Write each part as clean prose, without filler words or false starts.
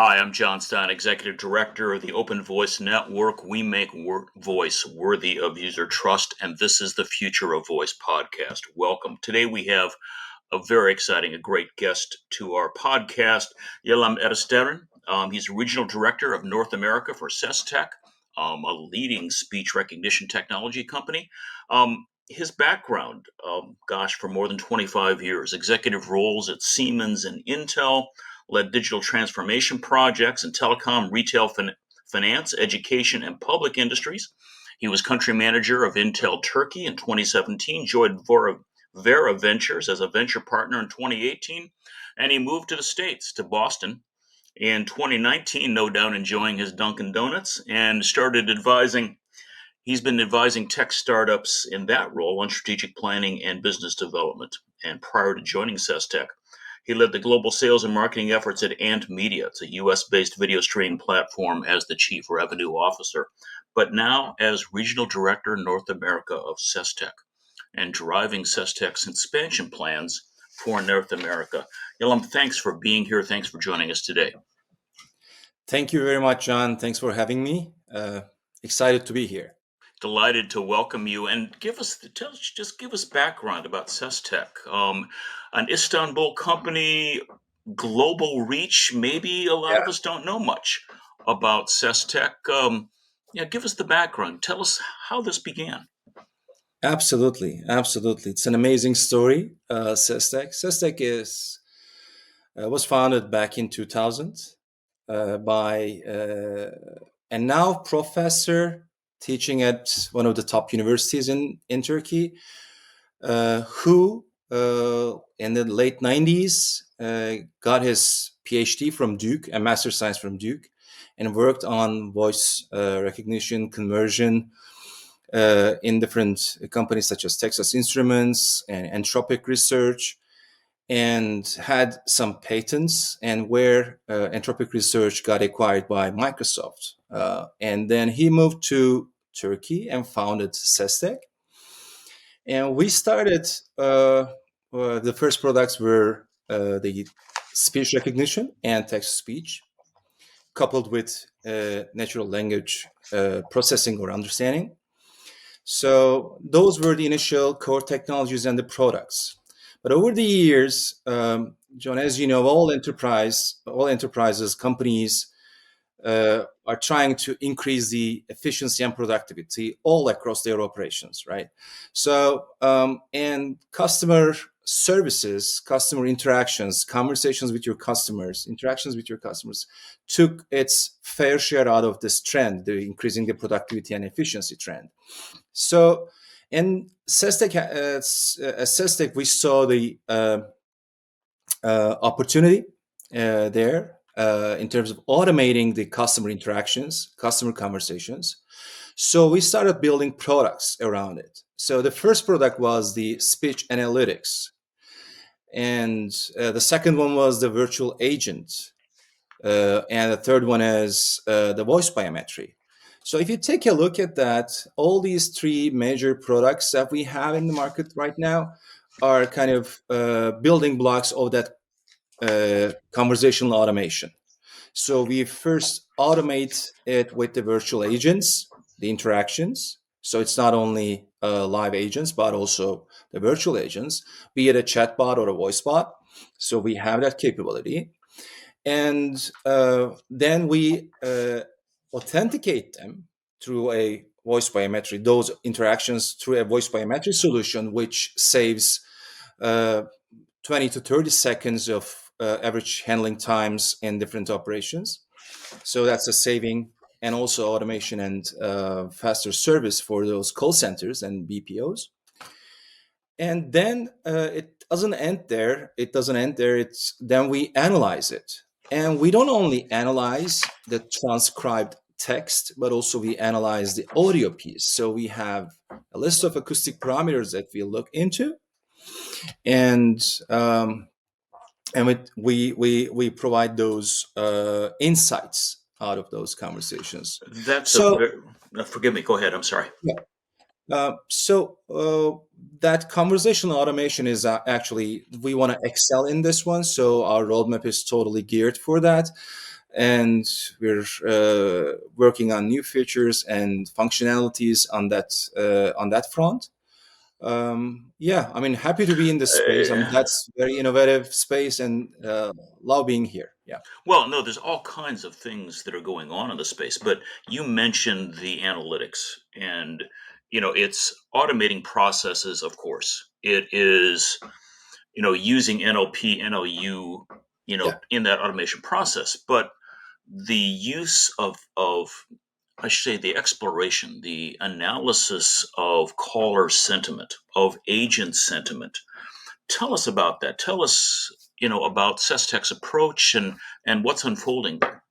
Hi, I'm John Stein, Executive Director of the Open Voice Network. We make voice worthy of user trust, and this is the Future of Voice podcast. Welcome. Today we have a very exciting, a great guest to our podcast, Yalim Eriştiren. He's Regional Director of North America for Sestek, a leading speech recognition technology company. His background, for more than 25 years, executive roles at Siemens and Intel, led digital transformation projects in telecom, retail, finance, education, and public industries. He was country manager of Intel Turkey in 2017, joined Vera Ventures as a venture partner in 2018, and he moved to the States, to Boston, in 2019, no doubt enjoying his Dunkin' Donuts, and started advising. He's been advising tech startups in that role on strategic planning and business development. And prior to joining Sestek, he led the global sales and marketing efforts at Ant Media. It's a US-based video streaming platform as the chief revenue officer, but now as regional director North America of Sestek and driving Sestek's expansion plans for North America. Yalim, thanks for being here. Thanks for joining us today. Thank you very much, John. Thanks for having me. Excited to be here. Delighted to welcome you, and give us background about Sestek, an Istanbul company, global reach. Maybe a lot of us don't know much about Sestek. Give us the background. Tell us how this began. Absolutely. It's an amazing story. Sestek was founded back in 2000 by a now professor teaching at one of the top universities in Turkey, who in the late 90s got his PhD from Duke, a master's science from Duke, and worked on voice recognition, conversion in different companies such as Texas Instruments and Anthropic Research, and had some patents, and where Anthropic Research got acquired by Microsoft. And then he moved to Turkey and founded Sestek. And we started, the first products were the speech recognition and text-to-speech, coupled with natural language processing or understanding. So those were the initial core technologies and the products. But over the years, John, as you know, all enterprises, companies are trying to increase the efficiency and productivity all across their operations, right? So, and customer services, customer interactions, interactions with your customers took its fair share out of this trend, the increasing the productivity and efficiency trend. So, in Sestek, we saw the opportunity there in terms of automating the customer interactions, customer conversations. So we started building products around it. So the first product was the speech analytics. And the second one was the virtual agent. And the third one is the voice biometry. So if you take a look at that, all these three major products that we have in the market right now are kind of building blocks of that conversational automation. So we first automate it with the virtual agents, the interactions. So it's not only live agents, but also the virtual agents, be it a chatbot or a voice bot. So we have that capability. And then we authenticate them through a voice biometry, those interactions through a voice biometry solution, which saves 20 to 30 seconds of average handling times in different operations. So that's a saving, and also automation and faster service for those call centers and BPOs. And then it doesn't end there. Then we analyze it. And we don't only analyze the transcribed text, but also we analyze the audio piece. So we have a list of acoustic parameters that we look into, and we provide those insights out of those conversations. Forgive me. Go ahead. I'm sorry. Yeah. That conversational automation is actually, we want to excel in this one. So our roadmap is totally geared for that. and we're working on new features and functionalities on that front. Yeah, I mean, happy to be in this space. I mean, Uh, that's very innovative space, and love being here. Yeah, well, no, there's all kinds of things that are going on in the space, but you mentioned the analytics, and it's automating processes. Of course, it is using NLP, NLU, yeah, in that automation process, but the use of I should say the exploration, the analysis of caller sentiment, of agent sentiment. Tell us about that. Tell us, about Sestek's approach and what's unfolding there.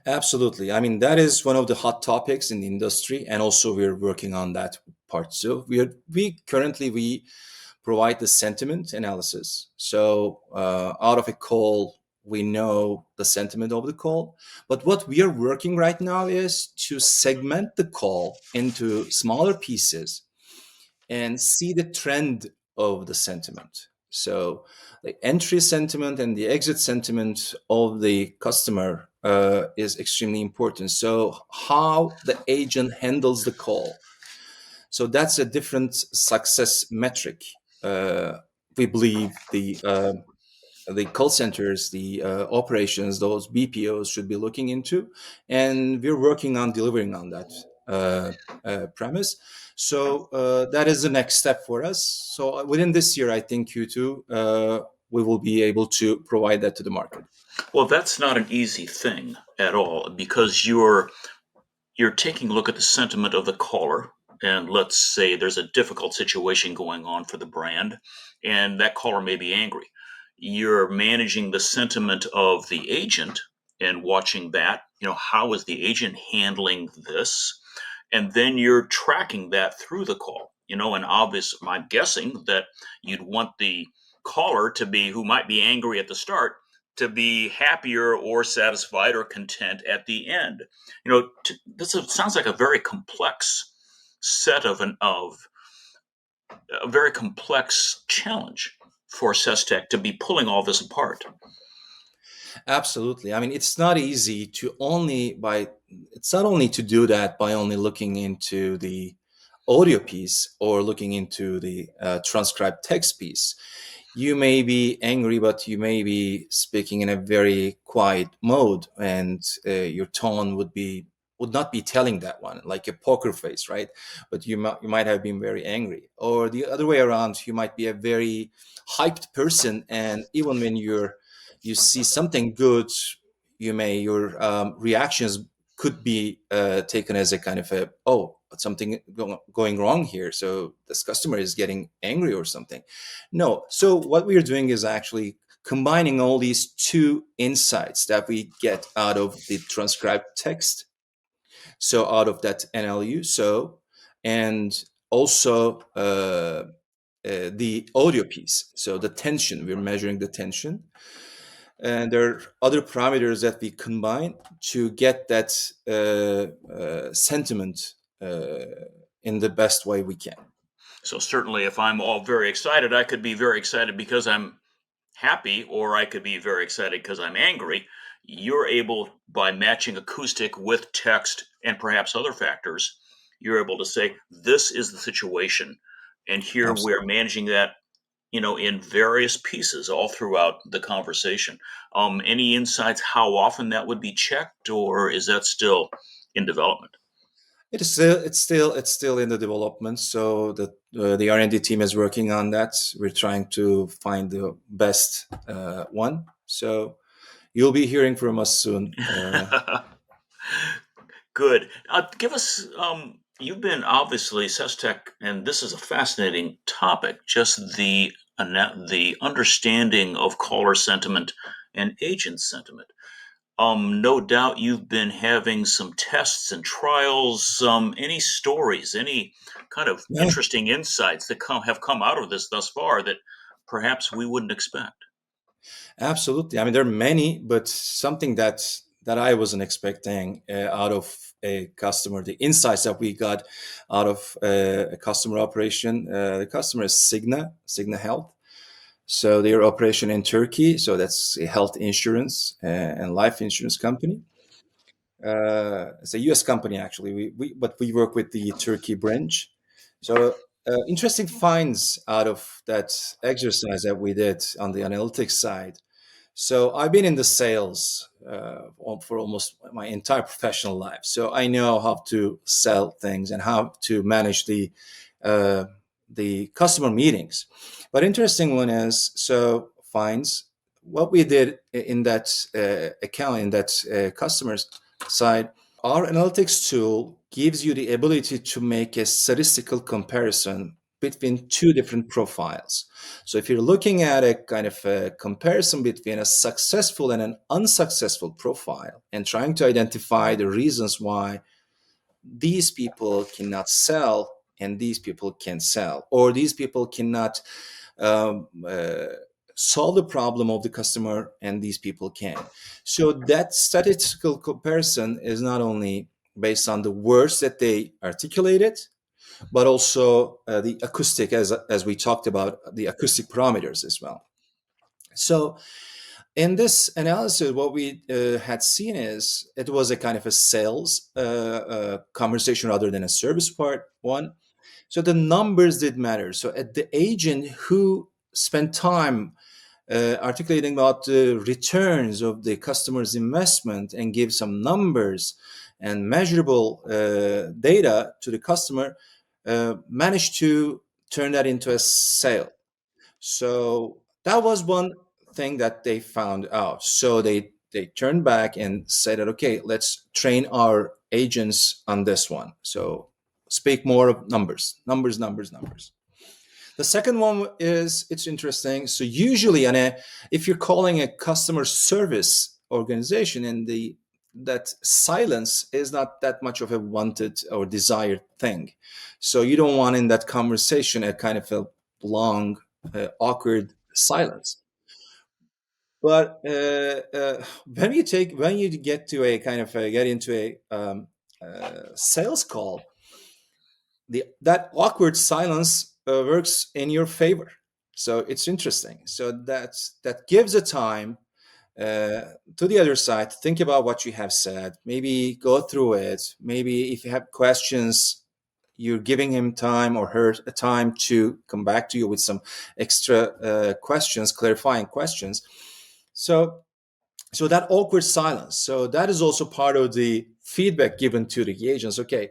absolutely. I mean, that is one of the hot topics in the industry, and also we're working on that part. So we provide the sentiment analysis. So out of a call, we know the sentiment of the call. But what we are working right now is to segment the call into smaller pieces and see the trend of the sentiment. So the entry sentiment and the exit sentiment of the customer is extremely important. So how the agent handles the call, so that's a different success metric. Uh, we believe the call centers, the operations, those BPOs should be looking into, and we're working on delivering on that premise. So that is the next step for us. So within this year, I think Q2, we will be able to provide that to the market. Well, that's not an easy thing at all because you're taking a look at the sentiment of the caller, and let's say there's a difficult situation going on for the brand, and that caller may be angry. You're managing the sentiment of the agent and watching that. How is the agent handling this? And then you're tracking that through the call. And obvious, I'm guessing that you'd want the caller to be, who might be angry at the start, to be happier or satisfied or content at the end. Sounds like a very complex set of a very complex challenge for Sestek to be pulling all this apart. Absolutely. I mean, it's not only to do that by only looking into the audio piece or looking into the transcribed text piece. You may be angry, but you may be speaking in a very quiet mode, and your tone would not be telling that one, like a poker face, right? But you might have been very angry, or the other way around. You might be a very hyped person, and even when you see something good, your reactions could be taken as a kind of a, oh, something going wrong here, so this customer is getting angry or something. No, so what we are doing is actually combining all these two insights that we get out of the transcribed text, so out of that NLU, so, and also the audio piece, so the tension, we're measuring the tension, and there are other parameters that we combine to get that sentiment in the best way we can. So certainly, if I'm all very excited, I could be very excited because I'm happy, or I could be very excited because I'm angry. You're able, by matching acoustic with text and perhaps other factors, you're able to say, this is the situation. And here we're Absolutely. managing that, in various pieces all throughout the conversation. Any insights how often that would be checked, or is that still in development? It's still in the development. So the R&D team is working on that. We're trying to find the best one. So you'll be hearing from us soon. Good. Give us. You've been obviously Sestek, and this is a fascinating topic. Just the understanding of caller sentiment and agent sentiment. No doubt you've been having some tests and trials. Any stories, any kind of Yeah, interesting insights that have come out of this thus far that perhaps we wouldn't expect. absolutely. I mean, there are many, but something that I wasn't expecting out of a customer, the insights that we got out of a customer operation. The customer is Cigna Health. So their operation in Turkey, so that's a health insurance and life insurance company. It's a U.S. company actually. But we work with the Turkey branch. So interesting finds out of that exercise that we did on the analytics side. So I've been in the sales for almost my entire professional life. So I know how to sell things and how to manage uh, the customer meetings. But interesting one is so finds what we did in that account in that customers side. Our analytics tool gives you the ability to make a statistical comparison between two different profiles. So if you're looking at a kind of a comparison between a successful and an unsuccessful profile and trying to identify the reasons why these people cannot sell and these people can sell, or these people cannot um, uh, solve the problem of the customer and these people can. So that statistical comparison is not only based on the words that they articulated, but also the acoustic, as we talked about, the acoustic parameters as well. So in this analysis, what we had seen is it was a kind of a sales conversation rather than a service part one. So the numbers did matter. So at the agent who spent time articulating about the returns of the customer's investment and give some numbers and measurable data to the customer, managed to turn that into a sale. So that was one thing that they found out. So they turned back and said that okay, let's train our agents on this one. So speak more of numbers, numbers, numbers, numbers. The second one is it's interesting. So usually, if you're calling a customer service organization, and the that silence is not that much of a wanted or desired thing. So you don't want in that conversation a kind of a long, awkward silence. But when you get to a kind of get into a sales call, the that awkward silence works in your favor. So it's interesting. So that gives a time to the other side to think about what you have said, maybe go through it, maybe if you have questions, you're giving him time or her a time to come back to you with some extra questions, clarifying questions. So so that awkward silence, so that is also part of the feedback given to the agents. Okay,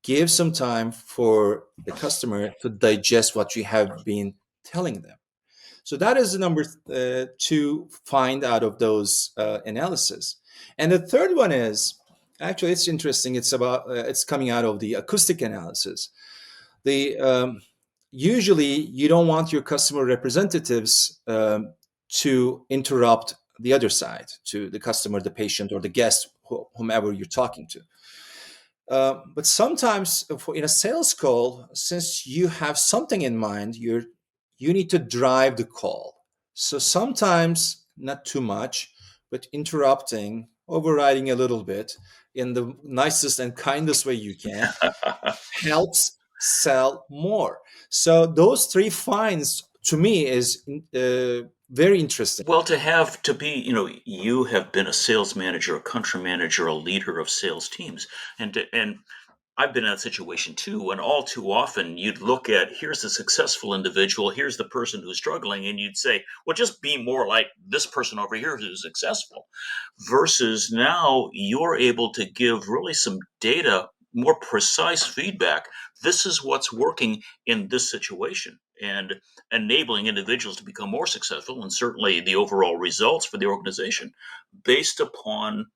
give some time for the customer to digest what you have been telling them. So that is the number to find out of those analysis. And the third one is actually it's interesting. It's about it's coming out of the acoustic analysis. The usually you don't want your customer representatives to interrupt the other side, to the customer, the patient, or the guest, whomever you're talking to. But sometimes in a sales call, since you have something in mind, you need to drive the call. So sometimes not too much, but interrupting, overriding a little bit in the nicest and kindest way you can helps sell more. So those three finds to me is very interesting. Well, to be, you have been a sales manager, a country manager, a leader of sales teams, and I've been in that situation too. And all too often, you'd look at here's the successful individual, here's the person who's struggling, and you'd say, well, just be more like this person over here who's successful. Versus now, you're able to give really some data, more precise feedback. This is what's working in this situation, and enabling individuals to become more successful, and certainly the overall results for the organization based upon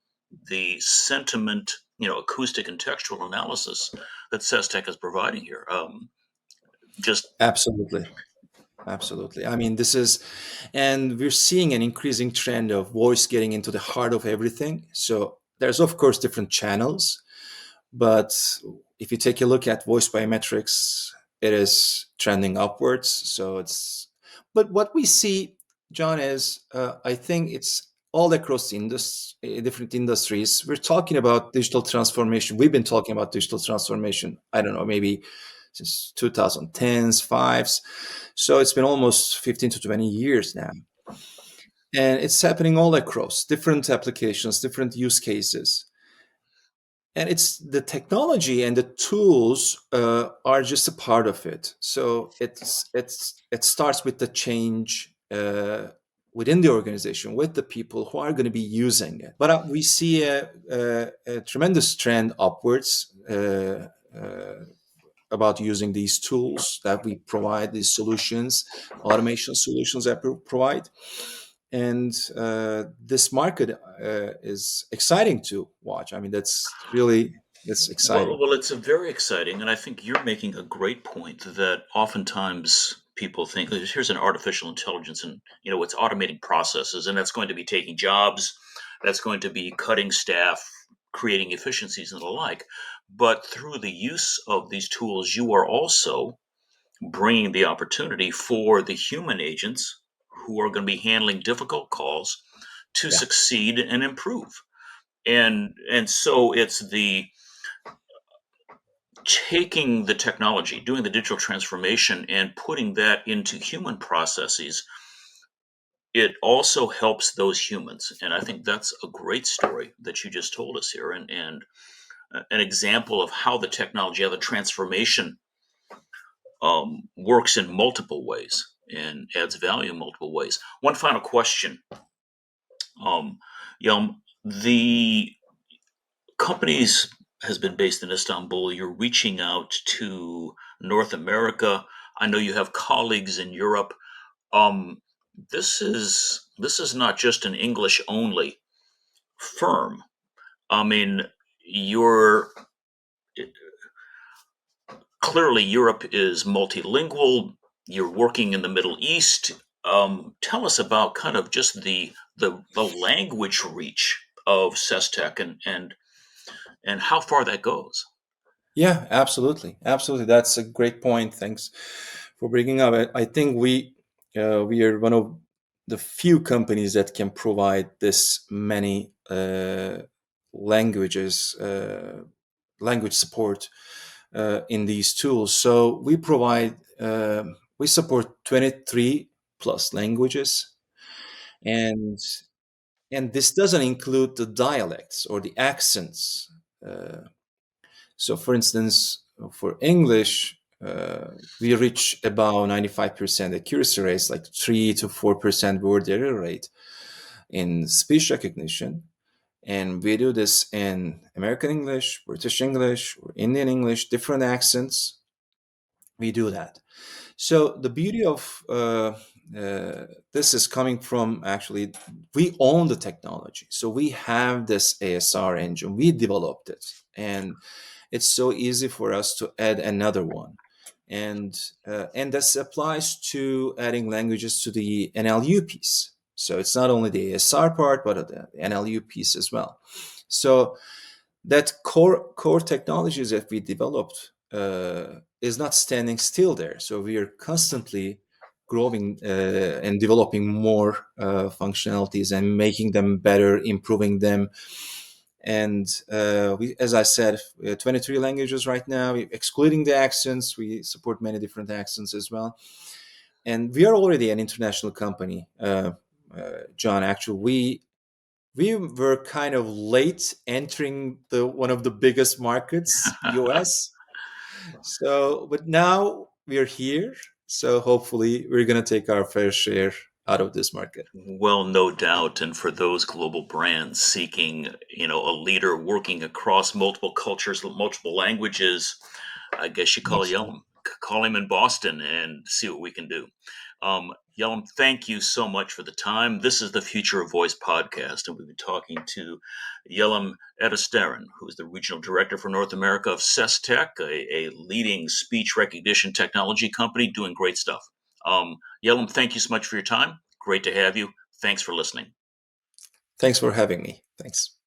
the sentiment, acoustic and textual analysis that Sestek is providing here. Just Absolutely. Absolutely. I mean, this is, and we're seeing an increasing trend of voice getting into the heart of everything. So there's, of course, different channels, but if you take a look at voice biometrics, it is trending upwards. So it's, but what we see, John, is I think it's all across the different industries. We're talking about digital transformation. We've been talking about digital transformation, I don't know, maybe since 2010s, fives. So it's been almost 15 to 20 years now. And it's happening all across different applications, different use cases. And it's the technology and the tools are just a part of it. So it starts with the change within the organization with the people who are going to be using it. But we see a tremendous trend upwards about using these tools that we provide, these solutions, automation solutions that we provide. And this market is exciting to watch. I mean, that's exciting. Well, it's a very exciting, and I think you're making a great point that oftentimes people think here's an artificial intelligence, and it's automating processes, and that's going to be taking jobs, that's going to be cutting staff, creating efficiencies and the like. But through the use of these tools, you are also bringing the opportunity for the human agents who are going to be handling difficult calls to Yeah, succeed and improve. And so it's the taking the technology, doing the digital transformation, and putting that into human processes. It also helps those humans, and I think that's a great story that you just told us here, and an example of how the technology, how the transformation works in multiple ways and adds value in multiple ways. One final question, um, the companies has been based in Istanbul. You're reaching out to North America. I know you have colleagues in Europe. Um, this is not just an English only firm. I mean, you're clearly Europe is multilingual. You're working in the Middle East. Tell us about kind of just the language reach of Sestec and how far that goes. yeah, absolutely, absolutely. That's a great point. Thanks for bringing up. I think we are one of the few companies that can provide this many languages, language support in these tools. So we support 23 plus languages, and this doesn't include the dialects or the accents. So, for instance, for English, we reach about 95% accuracy rates, like 3 to 4% word error rate in speech recognition. And we do this in American English, British English, or Indian English, different accents. We do that. So the beauty of this is coming from, actually, we own the technology. So we have this ASR engine. We developed it, and it's so easy for us to add another one. And this applies to adding languages to the NLU piece. So it's not only the ASR part, but the NLU piece as well. So that core technologies that we developed is not standing still there. So we are constantly growing and developing more functionalities and making them better, improving them. And we, as I said, 23 languages right now, excluding the accents. We support many different accents as well. And we are already an international company, John. Actually, we were kind of late entering the one of the biggest markets, US. So, but now we're here. So hopefully we're going to take our fair share out of this market. Well, no doubt. And for those global brands seeking, a leader working across multiple cultures, multiple languages, I guess you call Absolutely. Yalim, call him in Boston and see what we can do. Yalim, thank you so much for the time. This is the Future of Voice podcast, and we've been talking to Yalim Eriştiren, who is the regional director for North America of Sestec, a leading speech recognition technology company doing great stuff. Yalim, thank you so much for your time. Great to have you. Thanks for listening. Thanks for having me. Thanks.